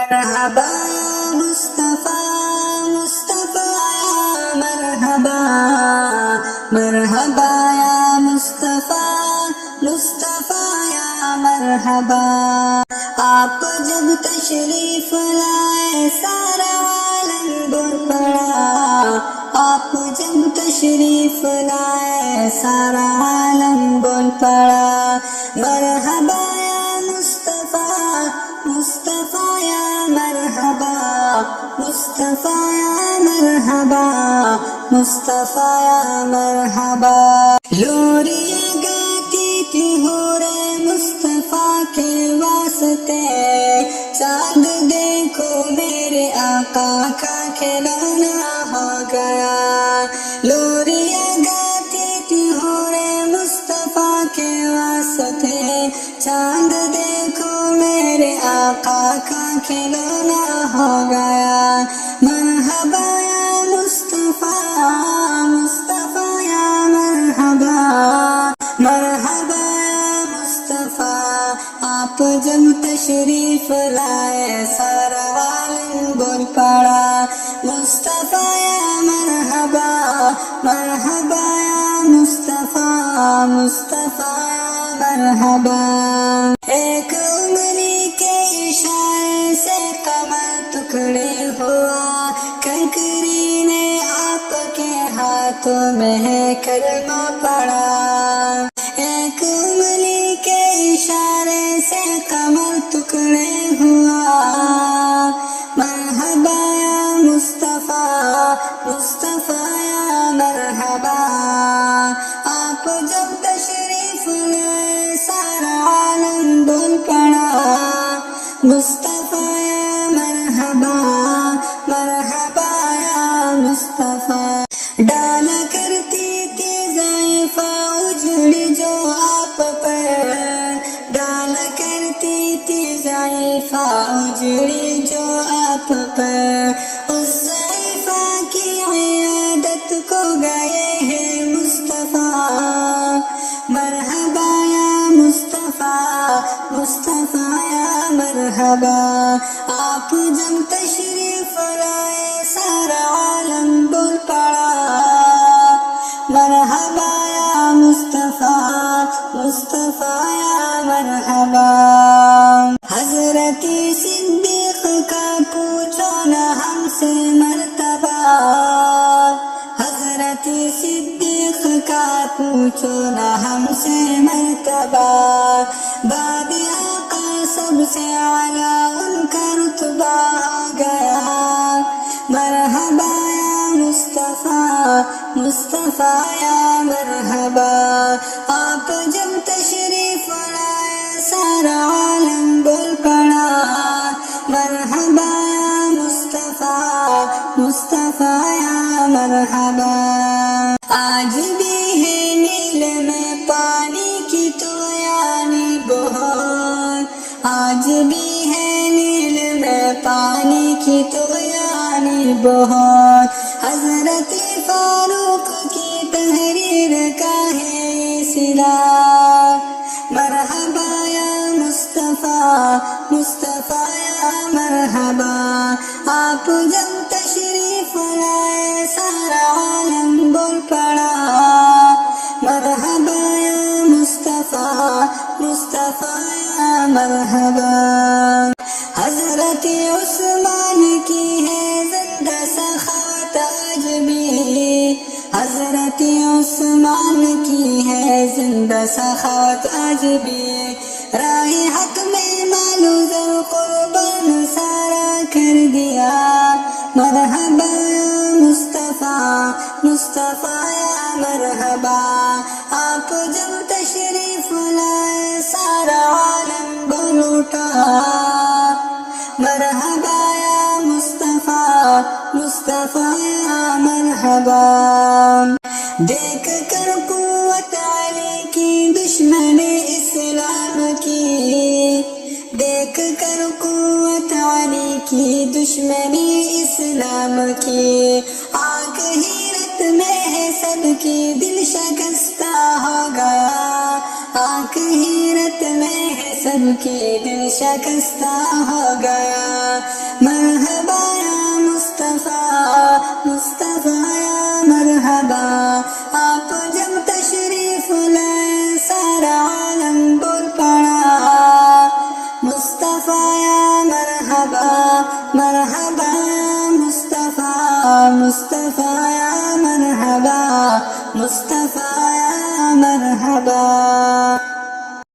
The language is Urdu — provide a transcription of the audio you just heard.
مرحبا یا مصطفیٰ مصطفیٰ یا مرحبا، مرحبا یا مصطفیٰ مصطفیٰ یا مرحبا۔ آپ جب تشریف لائے سارا عالم بول پڑا، آپ جب تشریف لائے سارا عالم بول پڑا۔ مرحبا یا مصطفیٰ مصطفیٰ یا مرحبا، مصطفیٰ یا مرحبا، مصطفیٰ یا مرحبا۔ لوریاں گاتی تھی حوریں مصطفیٰ کے واسطے، چاند دیکھو میرے آقا کا کھلونا ہو گیا۔ لوریاں گاتی تھی حوریں مصطفیٰ کے واسطے، چاند دیکھو میرے آقا کا کھلونا ہو گیا۔ مرحبا یا مصطفیٰ مصطفیٰ یا مرحبا، مرحبا یا مصطفیٰ۔ آپ جب تشریف لائے سارا عالم بول پڑا، مصطفیٰ یا مرحبا، مرحبا یا مصطفیٰ مصطفیٰ یا مرحبا۔ ایک انگلی کے اشارے سے قمر ٹکڑے ہوا، کنکری نے آپ کے ہاتھوں میں ہے کلمہ پڑا۔ ایک انگلی کے اشارے سے قمر ٹکڑے ہوا، مرحبا یا مصطفیٰ مصطفیٰ یا مرحبا۔ آپ جب تشریف لائے سارا عالم بول پڑا، مصطفیٰ یا مرحبا، مرحبا یا مصطفیٰ۔ ڈالا کرتی تھی ضعیفہ اجڑی جو آپ پر، ڈالا کرتی تھی ضعیفہ اجڑی جو آپ پر، اس ضعیفہ کی عیادت کو گئے ہیں مصطفیٰ۔ مرحبا یا مصطفیٰ مصطفیٰ یا مرحبا۔ آپ جب تشریف لائے سارا عالم بول پڑا، مرحبا یا مصطفیٰ مصطفیٰ یا مرحبا۔ حضرت صدیق کا پوچھو نہ ہم سے مرتبہ، حضرت صدیق کا پوچھو نہ ہم سے مرتبہ۔ باب آقا سب سے اعلیٰ ان کا رتبہ آ گیا۔ مرحبا یا مصطفیٰ مصطفیٰ یا مرحبا۔ آپ جب تشریف لائے سارا عالم بول پڑا، مرحبا یا مصطفیٰ مصطفیٰ یا مرحبا۔ آج بھی ہے نیل میں پانی کی تو یعنی بہت، آج بھی ہے نیل میں پانی کی تو یعنی بہت۔ حضرت فاروق کی تحریر کا ہے صلہ، مرحبا یا مصطفیٰ مصطفیٰ یا مرحبا۔ آپ جب تشریف لائے سارا عالم بول پڑا، مرحبا یا مصطفیٰ مصطفیٰ یا مرحبا۔ حضرت عثمان کی ہے زندہ سخاوت آج بھی، حضرت عثمان کی ہے زندہ سخاوت آج بھی۔ راہ حق میں مال و زر قربان سارا کر دیا، مرحبا یا مصطفیٰ مصطفیٰ یا مرحبا۔ آپ جب تشریف لائے سارا عالم بول اٹھا، مرحبا یا مصطفیٰ مصطفیٰ یا مرحبا۔ دیکھ کر قوت علی کی دشمن اسلام کی، دیکھ کر قوت علی کی دشمنی اسلام کی، آنکھ حیرت میں ہے سب کی دل شکستہ ہو گیا، آنکھ حیرت میں ہے سب کی دل شکستہ ہو گیا۔ مرحبا یا مصطفیٰ، مصطفیٰ یا مرحبا، آپ جب تشریف لائے سارا عالم بول پڑا، مصطفیٰ یا مرحبا، مرحبا یا مصطفیٰ، مصطفیٰ یا مرحبا، مصطفیٰ یا مرحبا۔